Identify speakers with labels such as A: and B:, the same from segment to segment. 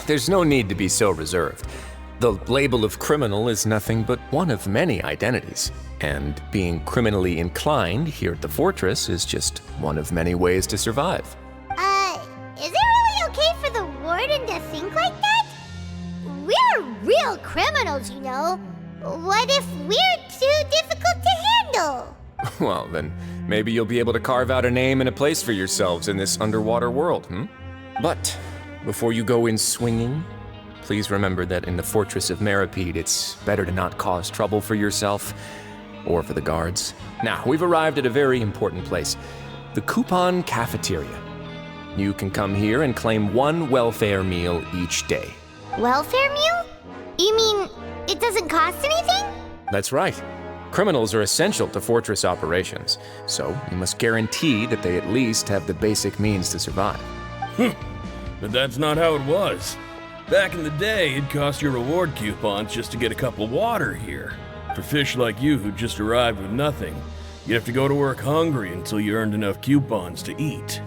A: There's no need to be so reserved. The label of criminal is nothing but one of many identities, and being criminally inclined here at the fortress is just one of many ways to survive.
B: Is it really okay for the warden to think like that? We're real criminals, you know. What if we're too difficult to handle?
A: Well, then maybe you'll be able to carve out a name and a place for yourselves in this underwater world, But before you go in swinging, please remember that in the Fortress of Meropide, it's better to not cause trouble for yourself or for the guards. Now, we've arrived at a very important place, the Coupon Cafeteria. You can come here and claim one welfare meal each day.
B: Welfare meal? You mean it doesn't cost anything?
A: That's right. Criminals are essential to fortress operations, so you must guarantee that they at least have the basic means to survive.
C: But that's not how it was. Back in the day, it cost your reward coupons just to get a cup of water here. For fish like you who just arrived with nothing, you'd have to go to work hungry until you earned enough coupons to eat.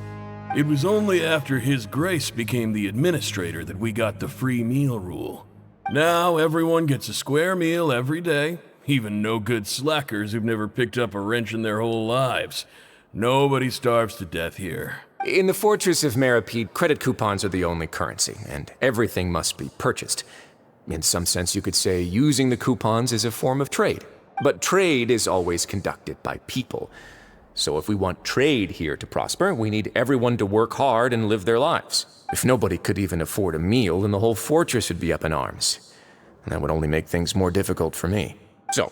C: It was only after His Grace became the administrator that we got the free meal rule. Now everyone gets a square meal every day, even no-good slackers who've never picked up a wrench in their whole lives. Nobody starves to death here.
A: In the Fortress of Meropide, credit coupons are the only currency, and everything must be purchased. In some sense, you could say using the coupons is a form of trade. But trade is always conducted by people. So if we want trade here to prosper, we need everyone to work hard and live their lives. If nobody could even afford a meal, then the whole fortress would be up in arms. And that would only make things more difficult for me. So,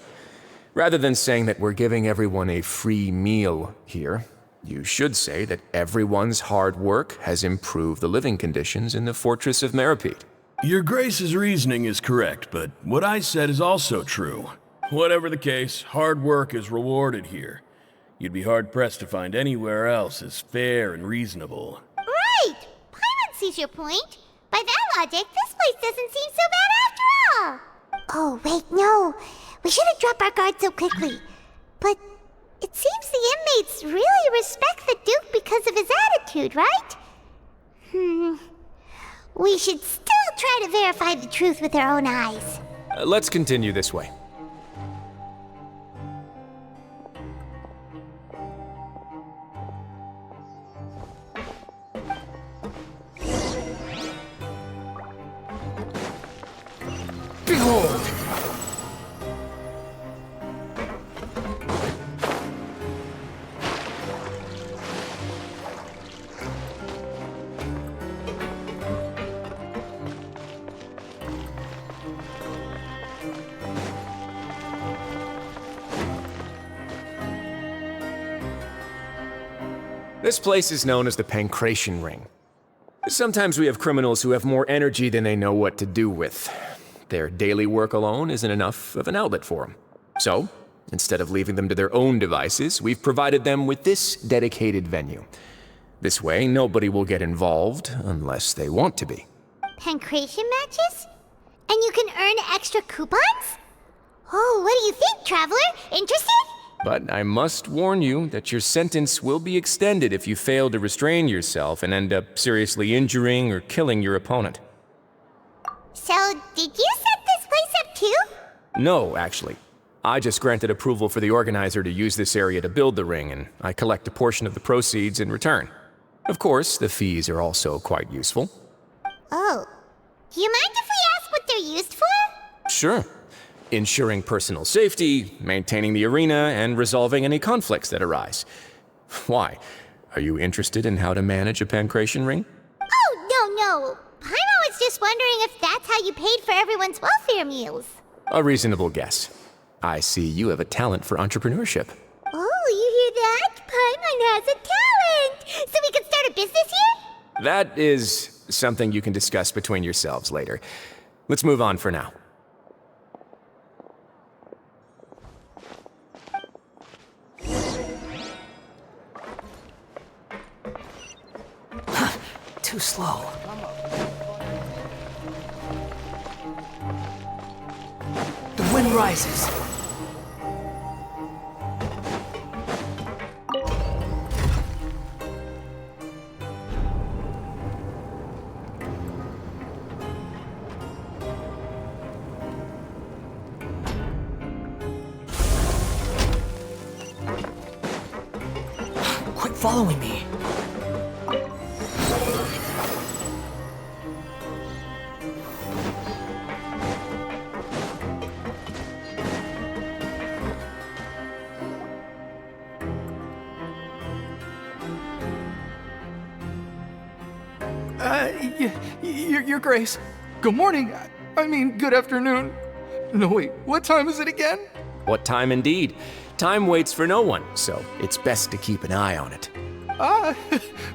A: rather than saying that we're giving everyone a free meal here, you should say that everyone's hard work has improved the living conditions in the Fortress of Meropide.
C: Your Grace's reasoning is correct, but what I said is also true. Whatever the case, hard work is rewarded here. You'd be hard-pressed to find anywhere else as fair and reasonable.
B: Right! Paimon sees your point. By that logic, this place doesn't seem so bad after all. Oh, wait, no. We shouldn't drop our guard so quickly. But it seems the inmates really respect the Duke because of his attitude, right? We should still try to verify the truth with our own eyes.
A: Let's continue this way. Behold! This place is known as the Pancration Ring. Sometimes we have criminals who have more energy than they know what to do with. Their daily work alone isn't enough of an outlet for them. So, instead of leaving them to their own devices, we've provided them with this dedicated venue. This way, nobody will get involved unless they want to be.
B: Pancration matches? And you can earn extra coupons? Oh, what do you think, Traveler? Interested?
A: But I must warn you that your sentence will be extended if you fail to restrain yourself and end up seriously injuring or killing your opponent.
B: So, did you set this place up too?
A: No, actually. I just granted approval for the organizer to use this area to build the ring, and I collect a portion of the proceeds in return. Of course, the fees are also quite useful.
B: Oh. Do you mind if we ask what they're used for?
A: Sure. Ensuring personal safety, maintaining the arena, and resolving any conflicts that arise. Why? Are you interested in how to manage a pancration ring?
B: Oh, no. Paimon was just wondering if that's how you paid for everyone's welfare meals.
A: A reasonable guess. I see you have a talent for entrepreneurship.
B: Oh, you hear that? Paimon has a talent! So we can start a business here?
A: That is something you can discuss between yourselves later. Let's move on for now.
D: Too slow. The wind rises. following me.
E: Your Grace. Good morning. I mean, good afternoon. No, wait, what time is it again?
A: What time indeed? Time waits for no one, so it's best to keep an eye on it.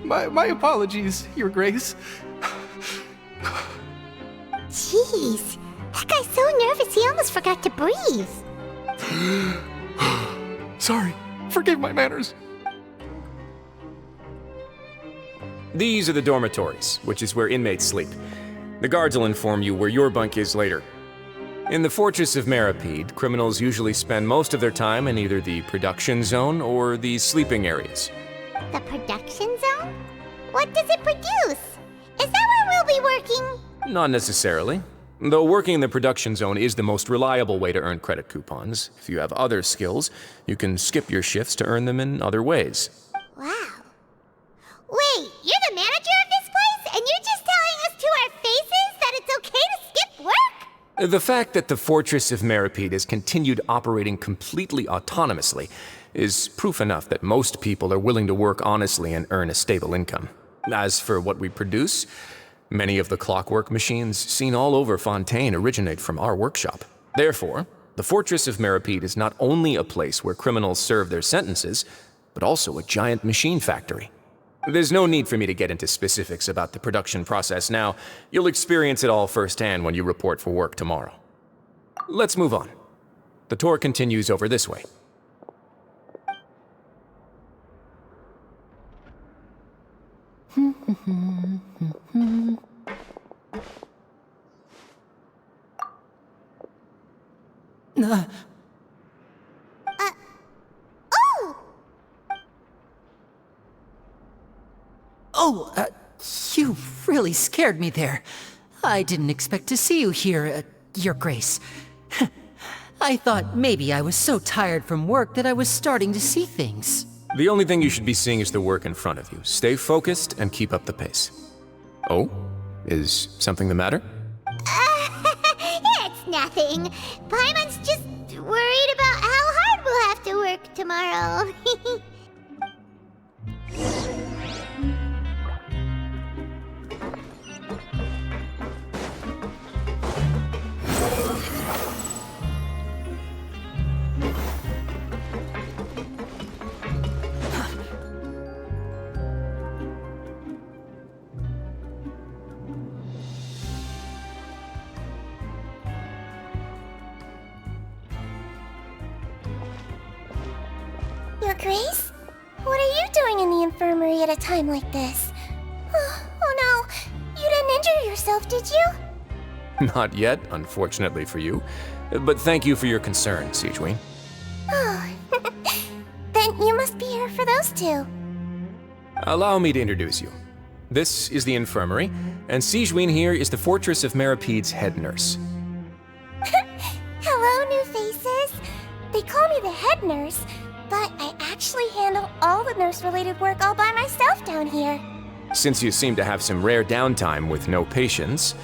E: My apologies, Your Grace.
B: Jeez, that guy's so nervous he almost forgot to breathe.
E: Sorry, forgive my manners.
A: These are the dormitories, which is where inmates sleep. The guards will inform you where your bunk is later. In the Fortress of Meropide, criminals usually spend most of their time in either the production zone or the sleeping areas.
B: The production zone? What does it produce? Is that where we'll be working?
A: Not necessarily. Though working in the production zone is the most reliable way to earn credit coupons, if you have other skills, you can skip your shifts to earn them in other ways.
B: Wow. Wait, you're the manager of this place, and you're just telling us to our faces that it's okay to skip work?
A: The fact that the Fortress of Meropide has continued operating completely autonomously is proof enough that most people are willing to work honestly and earn a stable income. As for what we produce, many of the clockwork machines seen all over Fontaine originate from our workshop. Therefore, the Fortress of Meropide is not only a place where criminals serve their sentences, but also a giant machine factory. There's no need for me to get into specifics about the production process now. You'll experience it all firsthand when you report for work tomorrow. Let's move on. The tour continues over this way.
D: You really scared me there. I didn't expect to see you here, Your Grace. I thought maybe I was so tired from work that I was starting to see things.
A: The only thing you should be seeing is the work in front of you. Stay focused and keep up the pace. Oh? Is something the matter?
B: It's nothing. Paimon's just worried about how hard we'll have to work tomorrow. Your Grace? What are you doing in the infirmary at a time like this? Oh no, you didn't injure yourself, did you?
A: Not yet, unfortunately for you. But thank you for your concern, Sigewinne.
B: Oh, then you must be here for those two.
A: Allow me to introduce you. This is the infirmary, and Sigewinne here is the Fortress of Meropide's head nurse.
B: Hello, new faces. They call me the head nurse, but I actually handle all the nurse-related work all by myself down here.
A: Since you seem to have some rare downtime with no patients,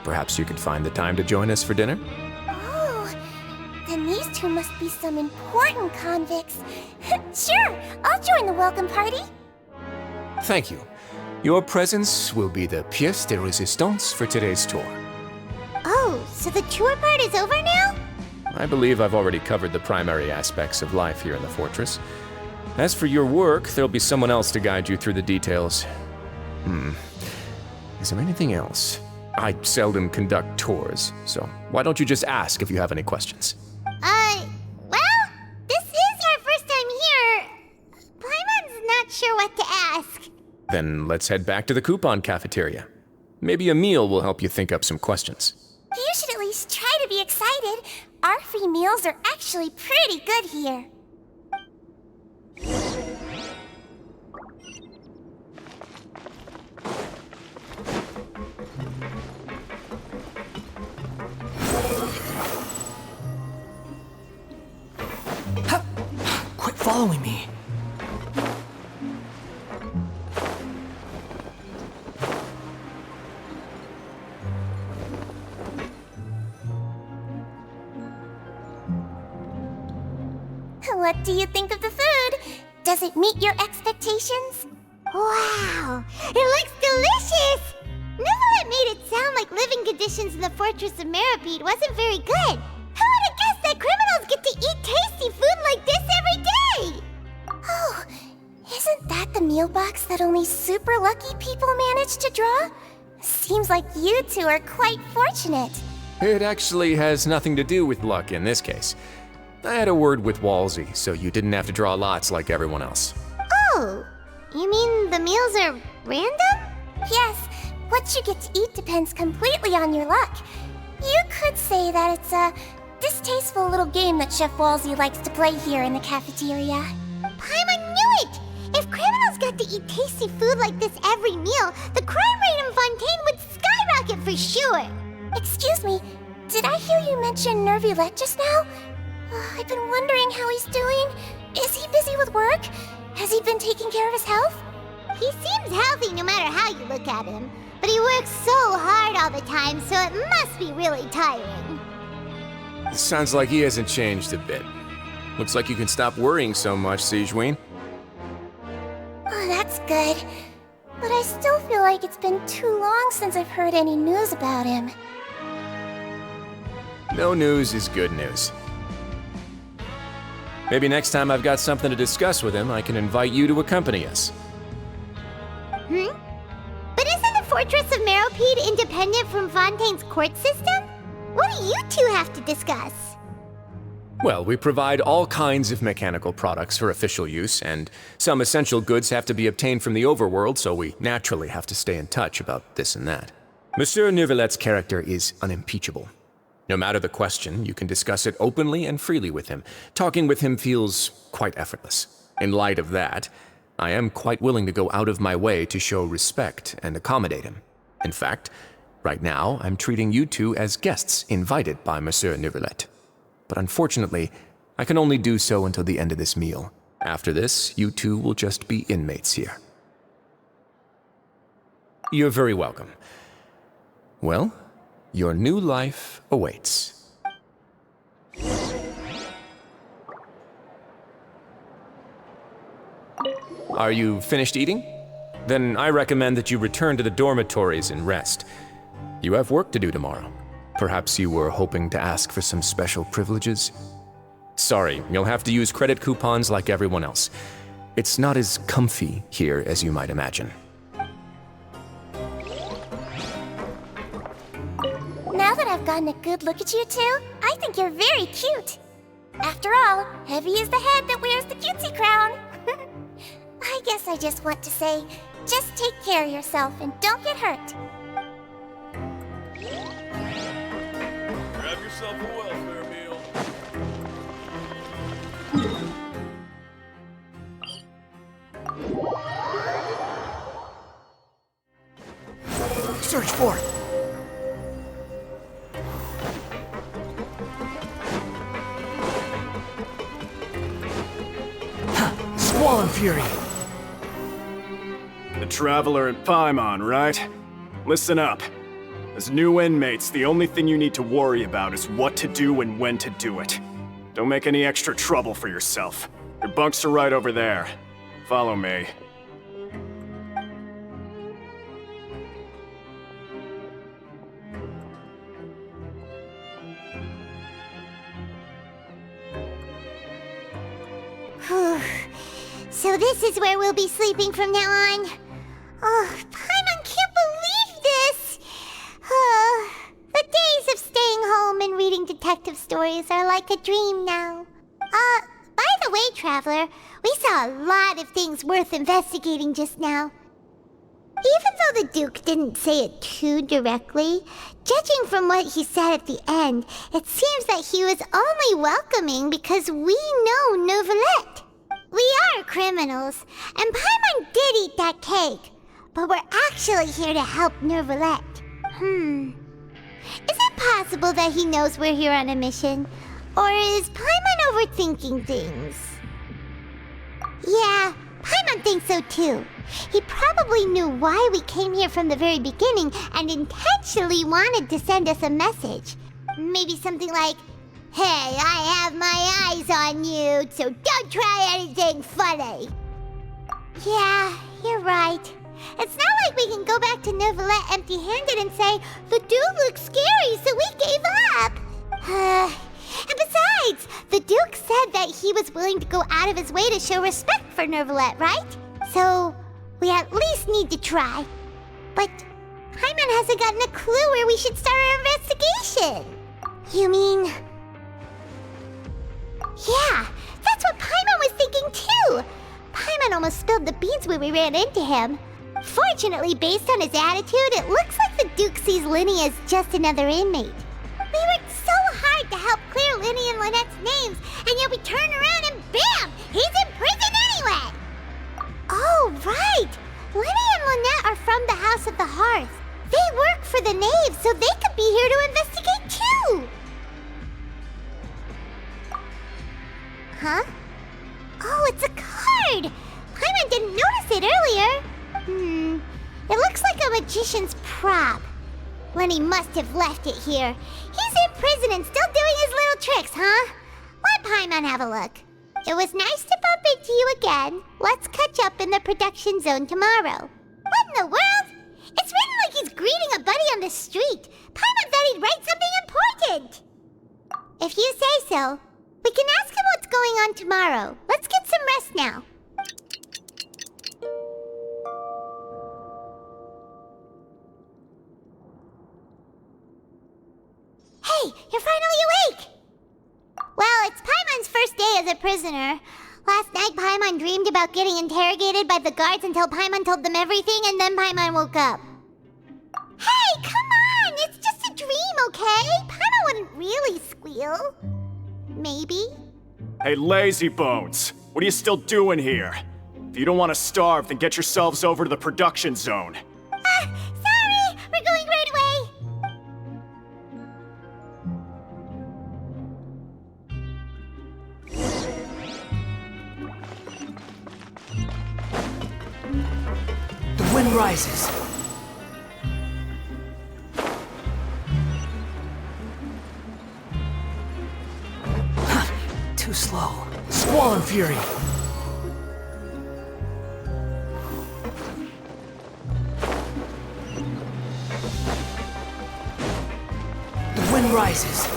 A: perhaps you could find the time to join us for dinner?
B: Oh, then these two must be some important convicts. Sure, I'll join the welcome party.
A: Thank you. Your presence will be the pièce de résistance for today's tour.
B: Oh, so the tour part is over now?
A: I believe I've already covered the primary aspects of life here in the fortress. As for your work, there'll be someone else to guide you through the details. Is there anything else? I seldom conduct tours, so why don't you just ask if you have any questions?
B: Well, this is our first time here. Paimon's not sure what to ask.
A: Then let's head back to the coupon cafeteria. Maybe a meal will help you think up some questions.
B: You should at least try to be excited. Our free meals are actually pretty good here.
D: Quit following me.
B: What do you think of the food? Does it meet your expectations? Wow, it looks delicious! Neuvillette made it sound like living conditions in the Fortress of Meropide wasn't very good. Who would have guessed that criminals get to eat tasty food like this every day? Oh, isn't that the meal box that only super lucky people manage to draw? Seems like you two are quite fortunate.
A: It actually has nothing to do with luck in this case. I had a word with Walsey, so you didn't have to draw lots like everyone else.
B: Oh, you mean the meals are random? Yes, what you get to eat depends completely on your luck. You could say that it's a distasteful little game that Chef Walsey likes to play here in the cafeteria. Paimon knew it! If criminals got to eat tasty food like this every meal, the crime rate in Fontaine would skyrocket for sure! Excuse me, did I hear you mention Neuvillette just now? I've been wondering how he's doing. Is he busy with work? Has he been taking care of his health? He seems healthy no matter how you look at him, but he works so hard all the time, so it must be really tiring.
A: Sounds like he hasn't changed a bit. Looks like you can stop worrying so much, Sigewinne.
B: Oh, that's good. But I still feel like it's been too long since I've heard any news about him.
A: No news is good news. Maybe next time I've got something to discuss with him, I can invite you to accompany us.
B: But isn't the Fortress of Meropide independent from Fontaine's court system? What do you two have to discuss?
A: Well, we provide all kinds of mechanical products for official use, and some essential goods have to be obtained from the overworld, so we naturally have to stay in touch about this and that. Monsieur Neuvillette's character is unimpeachable. No matter the question, you can discuss it openly and freely with him. Talking with him feels quite effortless. In light of that, I am quite willing to go out of my way to show respect and accommodate him. In fact, right now, I'm treating you two as guests invited by Monsieur Neuvillette. But unfortunately, I can only do so until the end of this meal. After this, you two will just be inmates here. You're very welcome. Well, your new life awaits. Are you finished eating? Then I recommend that you return to the dormitories and rest. You have work to do tomorrow. Perhaps you were hoping to ask for some special privileges? Sorry, you'll have to use credit coupons like everyone else. It's not as comfy here as you might imagine.
B: Now that I've gotten a good look at you two, I think you're very cute. After all, heavy is the head that wears the cutesy crown. I guess I just want to say, just take care of yourself and don't get hurt.
C: Grab yourself a welfare meal.
E: Search for it. Swollen Fury.
F: The Traveler at Paimon, right? Listen up. As new inmates, the only thing you need to worry about is what to do and when to do it. Don't make any extra trouble for yourself. Your bunks are right over there. Follow me.
B: So this is where we'll be sleeping from now on. Oh, Paimon can't believe this! The days of staying home and reading detective stories are like a dream now. By the way, Traveler, we saw a lot of things worth investigating just now. Even though the Duke didn't say it too directly, judging from what he said at the end, it seems that he was only welcoming because we know Neuvillette. We are criminals, and Paimon did eat that cake, but we're actually here to help Neuvillette. Is it possible that he knows we're here on a mission? Or is Paimon overthinking things? Yeah, Paimon thinks so too. He probably knew why we came here from the very beginning and intentionally wanted to send us a message. Maybe something like, Hey, I have my eyes on you, so don't try anything funny. Yeah, you're right. It's not like we can go back to Neuvillette empty-handed and say, the dude looks scary, so we gave up. And besides, the Duke said that he was willing to go out of his way to show respect for Neuvillette, right? So, we at least need to try. But Paimon hasn't gotten a clue where we should start our investigation. You mean... Yeah, that's what Paimon was thinking too. Paimon almost spilled the beans when we ran into him. Fortunately, based on his attitude, it looks like the Duke sees Lyney as just another inmate. We worked so hard to help clear Lyney and Lynette's names, and yet we turn around and bam! He's in prison anyway! Oh, right! Lyney and Lynette are from the House of the Hearth. They work for the Knave, so they could be here to investigate too! Huh? Oh, it's a card! Paimon didn't notice it earlier. It looks like a magician's prop. Lyney must have left it here. He's in prison and still doing his little tricks, huh? Let Paimon have a look. It was nice to bump into you again. Let's catch up in the production zone tomorrow. What in the world? It's written like he's greeting a buddy on the street. Paimon thought he'd write something important. If you say so. We can ask him what's going on tomorrow. Let's get some rest now. Hey, you're finally awake! Well, it's Paimon's first day as a prisoner. Last night, Paimon dreamed about getting interrogated by the guards until Paimon told them everything, and then Paimon woke up. Hey, come on! It's just a dream, okay? Paimon wouldn't really squeal. Maybe?
F: Hey, lazy bones! What are you still doing here? If you don't want to starve, then get yourselves over to the production zone.
B: Sorry! We're going right away!
D: The wind rises. Too slow. Squall and fury. The wind rises.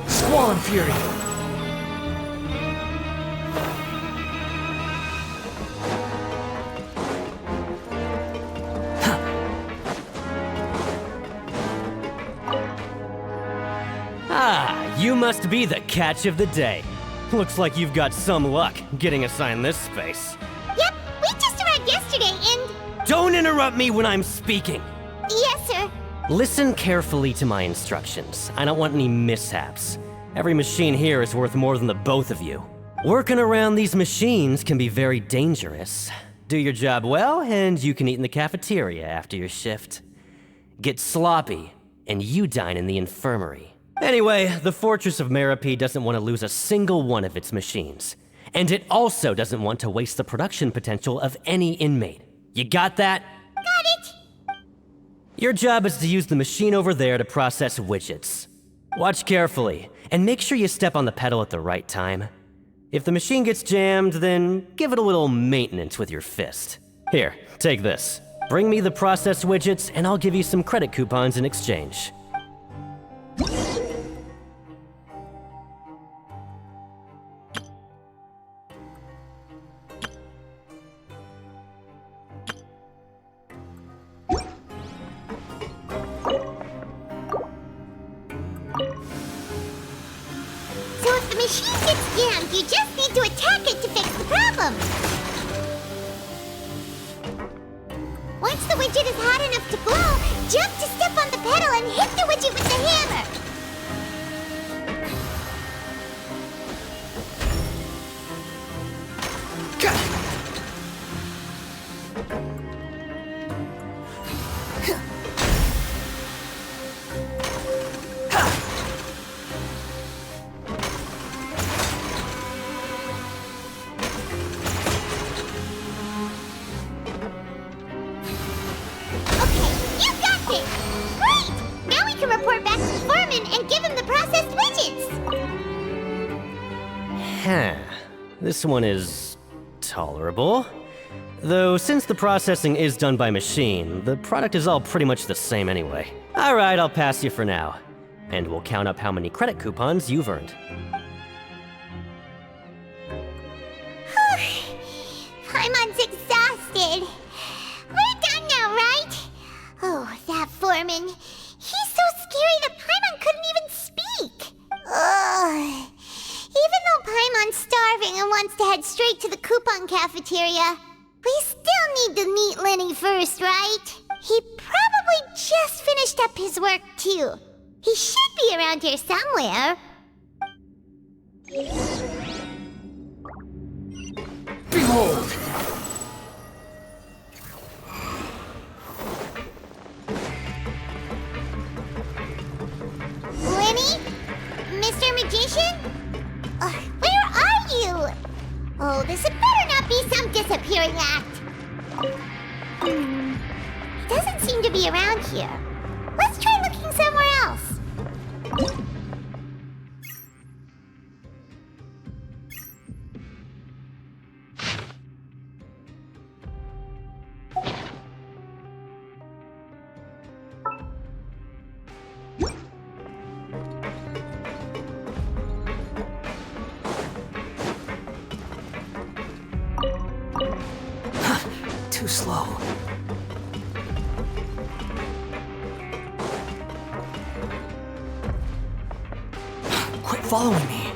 D: Squall and fury.
G: Ah, you must be the catch of the day. Looks like you've got some luck getting assigned this space.
B: Yep, we just arrived yesterday and...
G: Don't interrupt me when I'm speaking!
B: Yes, sir.
G: Listen carefully to my instructions. I don't want any mishaps. Every machine here is worth more than the both of you. Working around these machines can be very dangerous. Do your job well, and you can eat in the cafeteria after your shift. Get sloppy, and you dine in the infirmary. Anyway, the Fortress of Meropide doesn't want to lose a single one of its machines. And it also doesn't want to waste the production potential of any inmate. You got that?
B: Got it.
G: Your job is to use the machine over there to process widgets. Watch carefully, and make sure you step on the pedal at the right time. If the machine gets jammed, then give it a little maintenance with your fist. Here, take this. Bring me the processed widgets, and I'll give you some credit coupons in exchange.
B: So if the machine gets jammed, you just need need to attack it to fix the problem. Once the widget is hot enough to blow, jump to step on the pedal and hit the widget with the hammer.
G: This one is tolerable. Though since the processing is done by machine, the product is all pretty much the same anyway. Alright, I'll pass you for now. And we'll count up how many credit coupons you've earned.
B: Paimon's exhausted. We're done now, right? Oh, that foreman. He's so scary that Paimon couldn't even speak. Ugh. Even though Paimon's starving and wants to head straight to the coupon cafeteria, we still need to meet Lyney first, right? He probably just finished up his work, too. He should be around here somewhere.
E: Behold!
B: Lyney? Mr. Magician? Where are you? Oh, this had better not be some disappearing act. He doesn't seem to be around here. Let's try looking somewhere else.
D: Too slow. Quit following me.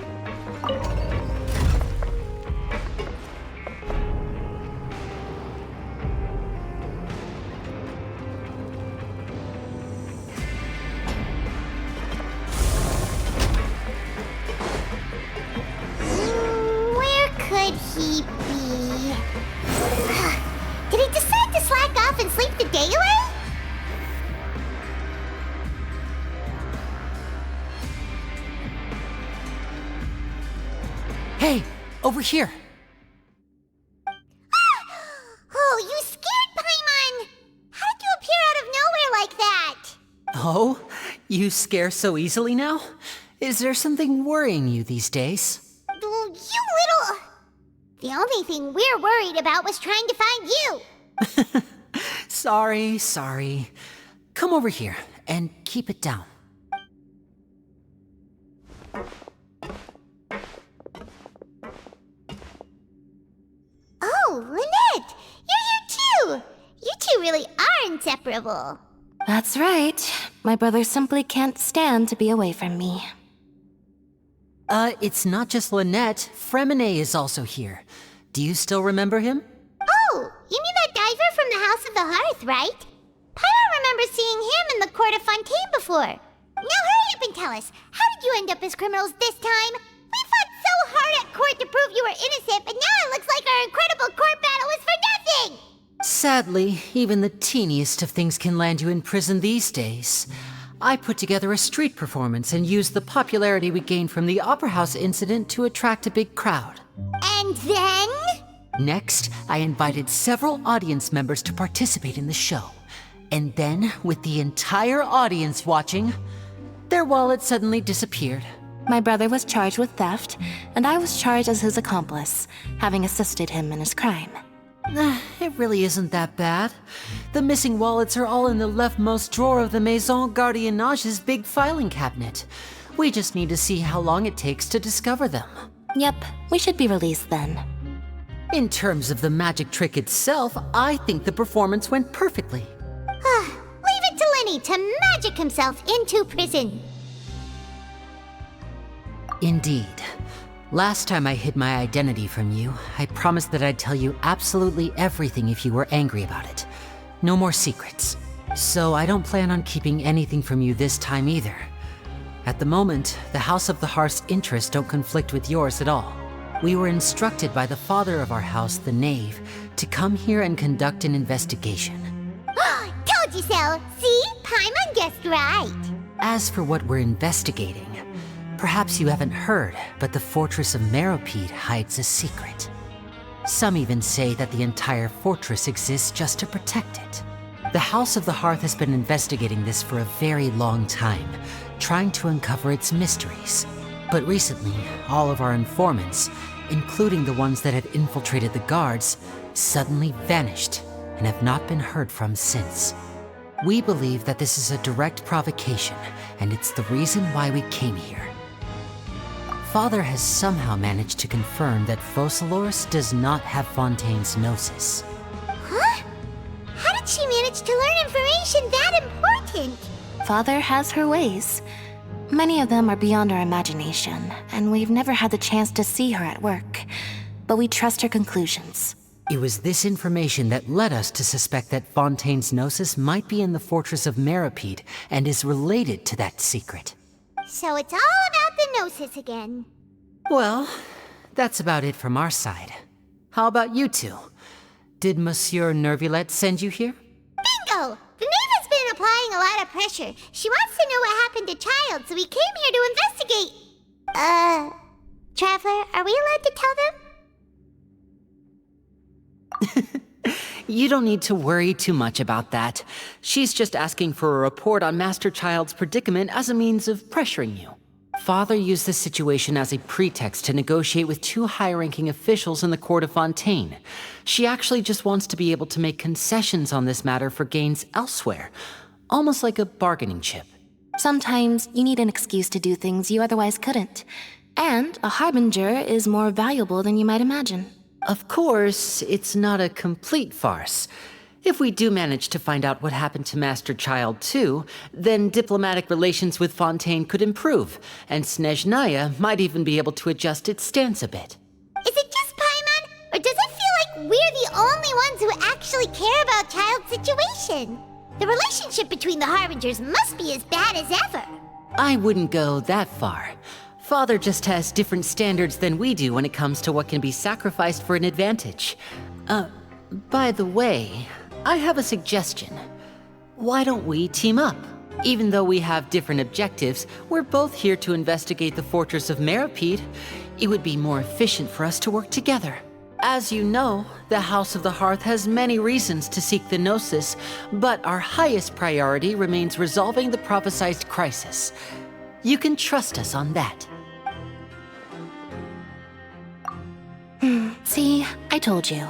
B: Where could he be? Did he decide to slack off and sleep the day away?
D: Hey, over here.
B: Oh, you scared Paimon! How did you appear out of nowhere like that?
D: Oh, you scare so easily now? Is there something worrying you these days?
B: You little... The only thing we're worried about was trying to find you.
D: Sorry. Come over here and keep it down.
B: Oh, Lynette! You're here too! You two really are inseparable.
H: That's right. My brother simply can't stand to be away from me.
D: It's not just Lynette. Fremine is also here. Do you still remember him?
B: Oh, you mean that diver from the House of the Hearth, right? Paimon remembers seeing him in the court of Fontaine before. Now hurry up and tell us, how did you end up as criminals this time? We fought so hard at court to prove you were innocent, but now it looks like our incredible court battle was for nothing!
D: Sadly, even the teeniest of things can land you in prison these days. I put together a street performance and used the popularity we gained from the Opera House incident to attract a big crowd.
B: And then?
D: Next, I invited several audience members to participate in the show. And then, with the entire audience watching, their wallet suddenly disappeared.
H: My brother was charged with theft, and I was charged as his accomplice, having assisted him in his crime.
D: It really isn't that bad. The missing wallets are all in the leftmost drawer of the Maison Gardiennage's big filing cabinet. We just need to see how long it takes to discover them.
H: Yep, we should be released then.
D: In terms of the magic trick itself, I think the performance went perfectly.
B: Leave it to Lyney to magic himself into prison.
D: Indeed. Last time I hid my identity from you, I promised that I'd tell you absolutely everything if you were angry about it. No more secrets. So I don't plan on keeping anything from you this time either. At the moment, the House of the Hearth's interests don't conflict with yours at all. We were instructed by the father of our house, the Knave, to come here and conduct an investigation.
B: Told you so! See? Paimon guessed right!
D: As for what we're investigating, perhaps you haven't heard, but the fortress of Meropide hides a secret. Some even say that the entire fortress exists just to protect it. The House of the Hearth has been investigating this for a very long time, trying to uncover its mysteries. But recently, all of our informants, including the ones that had infiltrated the guards, suddenly vanished and have not been heard from since. We believe that this is a direct provocation, and it's the reason why we came here. Father has somehow managed to confirm that Focalors does not have Fontaine's gnosis.
B: Huh? How did she manage to learn information that important?
H: Father has her ways. Many of them are beyond our imagination, and we've never had the chance to see her at work. But we trust her conclusions.
D: It was this information that led us to suspect that Fontaine's gnosis might be in the fortress of Meropide and is related to that secret.
B: So it's all about the Gnosis again.
D: Well, that's about it from our side. How about you two? Did Monsieur Nervulette send you here?
B: Bingo! The Knave has been applying a lot of pressure. She wants to know what happened to Childe, so we came here to investigate. Traveler, are we allowed to tell them?
D: You don't need to worry too much about that. She's just asking for a report on Master Childe's predicament as a means of pressuring you. Father used this situation as a pretext to negotiate with two high-ranking officials in the court of Fontaine. She actually just wants to be able to make concessions on this matter for gains elsewhere, almost like a bargaining chip.
H: Sometimes you need an excuse to do things you otherwise couldn't. And a harbinger is more valuable than you might imagine.
D: Of course, it's not a complete farce. If we do manage to find out what happened to Master Childe too, then diplomatic relations with Fontaine could improve, and Snezhnaya might even be able to adjust its stance a bit.
B: Is it just Paimon, or does it feel like we're the only ones who actually care about Childe's situation? The relationship between the Harbingers must be as bad as ever.
D: I wouldn't go that far. Father just has different standards than we do when it comes to what can be sacrificed for an advantage. By the way, I have a suggestion. Why don't we team up? Even though we have different objectives, we're both here to investigate the fortress of Meropide. It would be more efficient for us to work together. As you know, the House of the Hearth has many reasons to seek the Gnosis, but our highest priority remains resolving the prophesized crisis. You can trust us on that.
H: See, I told you.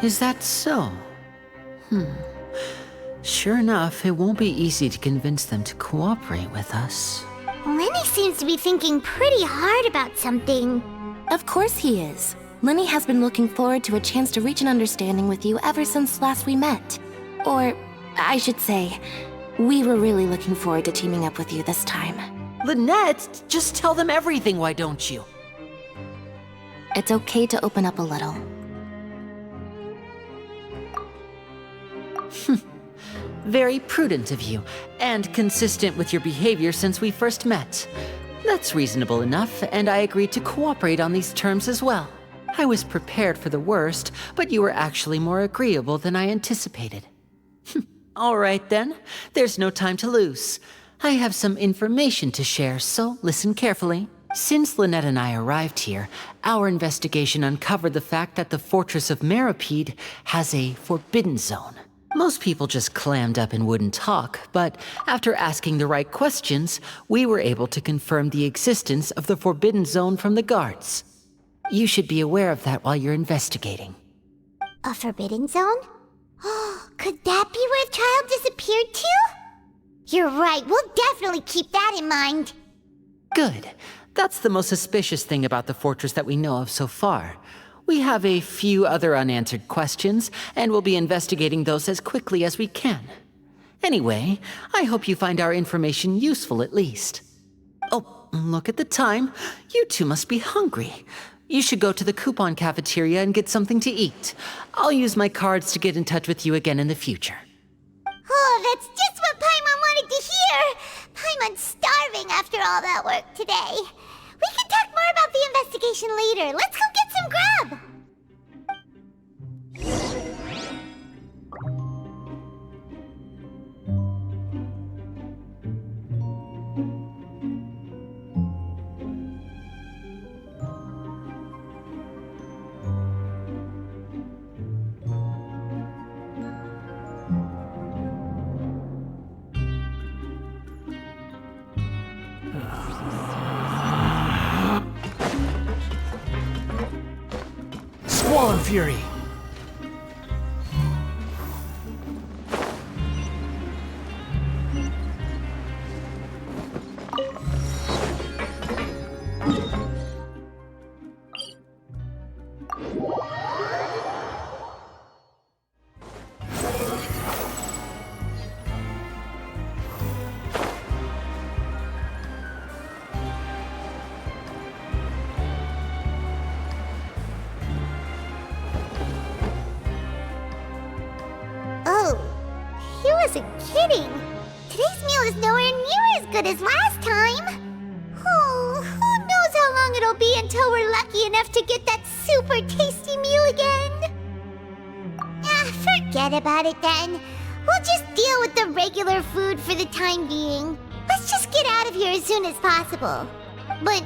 D: Is that so? Sure enough, it won't be easy to convince them to cooperate with us.
B: Lyney seems to be thinking pretty hard about something.
H: Of course he is. Lyney has been looking forward to a chance to reach an understanding with you ever since last we met. Or, I should say, we were really looking forward to teaming up with you this time.
D: Lynette, just tell them everything, why don't you?
H: It's okay to open up a little.
D: Very prudent of you, and consistent with your behavior since we first met. That's reasonable enough, and I agreed to cooperate on these terms as well. I was prepared for the worst, but you were actually more agreeable than I anticipated. All right then, there's no time to lose. I have some information to share, so listen carefully. Since Lynette and I arrived here, our investigation uncovered the fact that the fortress of Meropide has a forbidden zone. Most people just clammed up and wouldn't talk, but after asking the right questions, we were able to confirm the existence of the forbidden zone from the guards. You should be aware of that while you're investigating.
B: A forbidden zone? Could that be where Childe disappeared to? You're right, we'll definitely keep that in mind.
D: Good. That's the most suspicious thing about the fortress that we know of so far. We have a few other unanswered questions, and we'll be investigating those as quickly as we can. Anyway, I hope you find our information useful at least. Oh, look at the time. You two must be hungry. You should go to the coupon cafeteria and get something to eat. I'll use my cards to get in touch with you again in the future.
B: Oh, that's just what Paimon wanted to hear! Paimon's starving after all that work today. We can talk more about the investigation later. Let's go get some grub!
E: Swollen Fury!
B: Oh, he wasn't kidding. Today's meal is nowhere near as good as last time. Oh, who knows how long it'll be until we're lucky enough to get that super tasty meal again. Forget about it then. We'll just deal with the regular food for the time being. Let's just get out of here as soon as possible. But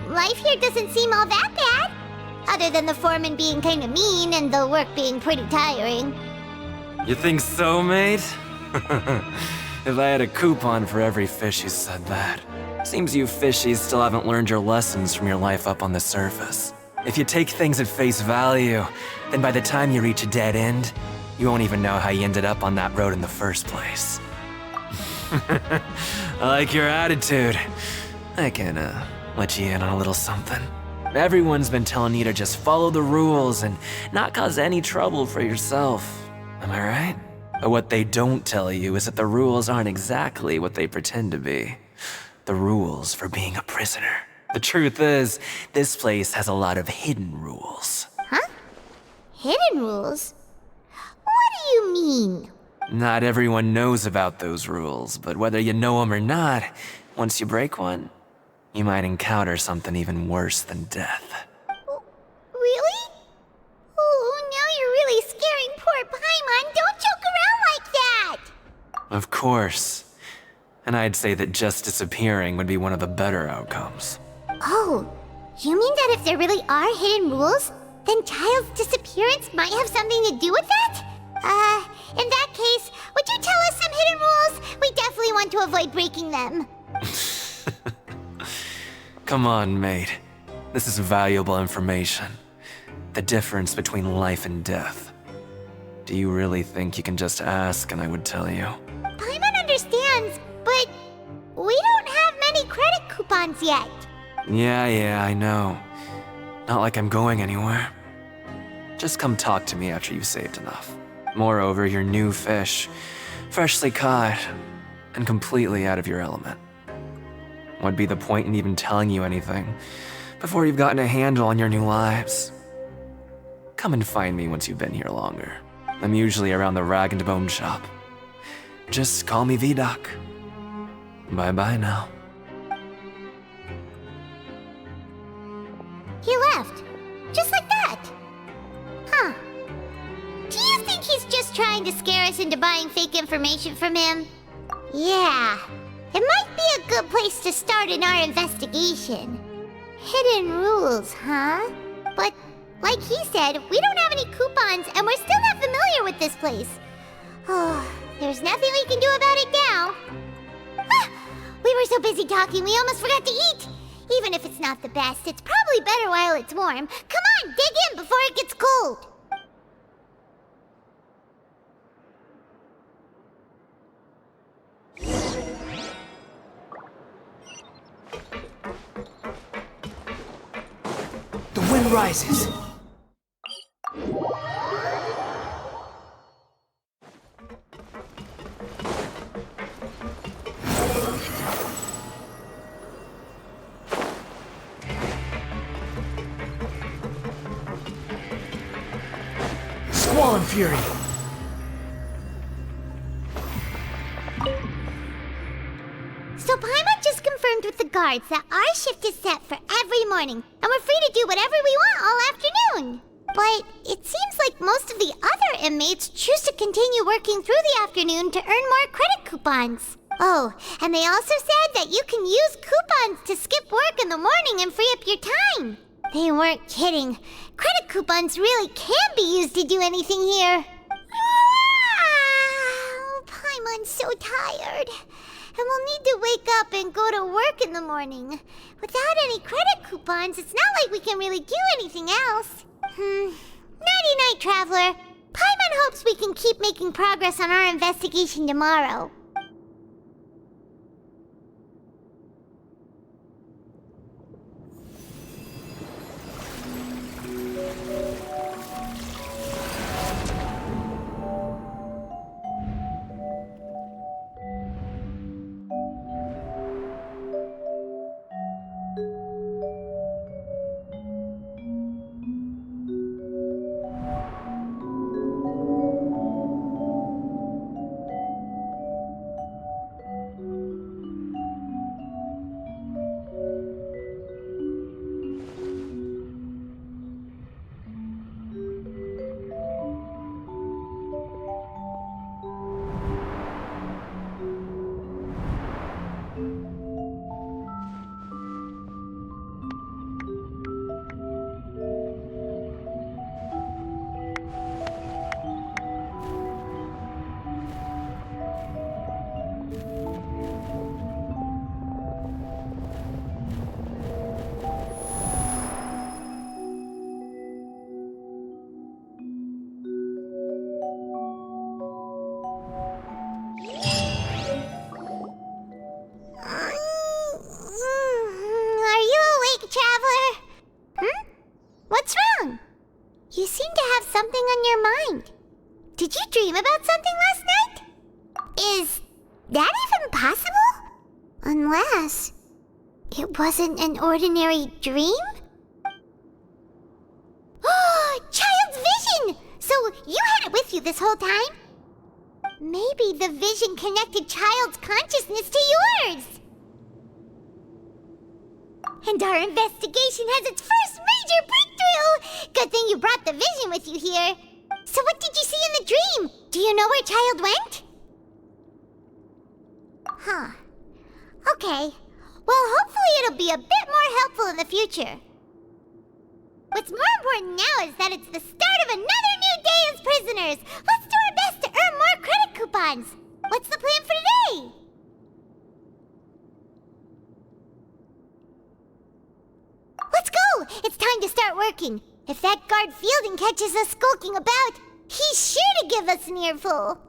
B: life here doesn't seem all that bad. Other than the foreman being kind of mean and the work being pretty tiring.
I: You think so, mate? If I had a coupon for every fish who said that. Seems you fishies still haven't learned your lessons from your life up on the surface. If you take things at face value, then by the time you reach a dead end, you won't even know how you ended up on that road in the first place. I like your attitude. I can, let you in on a little something. Everyone's been telling you to just follow the rules and not cause any trouble for yourself. Am I right? But what they don't tell you is that the rules aren't exactly what they pretend to be. The rules for being a prisoner. The truth is, this place has a lot of hidden rules.
B: Huh? Hidden rules? What do you mean?
I: Not everyone knows about those rules, but whether you know them or not, once you break one, you might encounter something even worse than death.
B: Really? Oh, now you're really scaring poor Paimon. Don't joke around like that!
I: Of course. And I'd say that just disappearing would be one of the better outcomes.
B: Oh, you mean that if there really are hidden rules, then Childe's disappearance might have something to do with that? In that case, would you tell us some hidden rules? We definitely want to avoid breaking them.
I: Come on, mate. This is valuable information. The difference between life and death. Do you really think you can just ask and I would tell you?
B: Paimon understands, but we don't have many credit coupons yet.
I: Yeah, I know. Not like I'm going anywhere. Just come talk to me after you've saved enough. Moreover, you're new fish, freshly caught, and completely out of your element. What'd be the point in even telling you anything before you've gotten a handle on your new lives? Come and find me once you've been here longer. I'm usually around the rag and bone shop. Just call me V-Doc. Bye-bye now.
B: He left. Just like that. Huh. Do you think he's just trying to scare us into buying fake information from him? Yeah. It might be a good place to start in our investigation. Hidden rules, huh? But, like he said, we don't have any coupons and we're still not familiar with this place. Oh, there's nothing we can do about it now. Ah, we were so busy talking we almost forgot to eat. Even if it's not the best, it's probably better while it's warm. Come on, dig in before it gets cold.
E: The wind rises.
D: fallen fury.
B: So Paimon just confirmed with the guards that our shift is set for every morning, and we're free to do whatever we want all afternoon. But it seems like most of the other inmates choose to continue working through the afternoon to earn more credit coupons. Oh, and they also said that you can use coupons to skip work in the morning and free up your time. They weren't kidding. Credit coupons really can be used to do anything here. Ah, Paimon's so tired. And we'll need to wake up and go to work in the morning. Without any credit coupons, it's not like we can really do anything else. Nighty-night, Traveler. Paimon hopes we can keep making progress on our investigation tomorrow. You seem to have something on your mind. Did you dream about something last night? Is that even possible? Unless it wasn't an ordinary dream? Oh, Childe's vision! So you had it with you this whole time? Maybe the vision connected Childe's consciousness to yours. And our investigation has its first major breakthrough! Good thing you brought the vision with you here. So what did you see in the dream? Do you know where Childe went? Huh. Okay. Well, hopefully it'll be a bit more helpful in the future. What's more important now is that it's the start of another new day as prisoners. Let's do our best to earn more credit coupons. What's the plan for today? Let's go! It's time to start working. If that guard Fielding catches us skulking about, he's sure to give us an earful.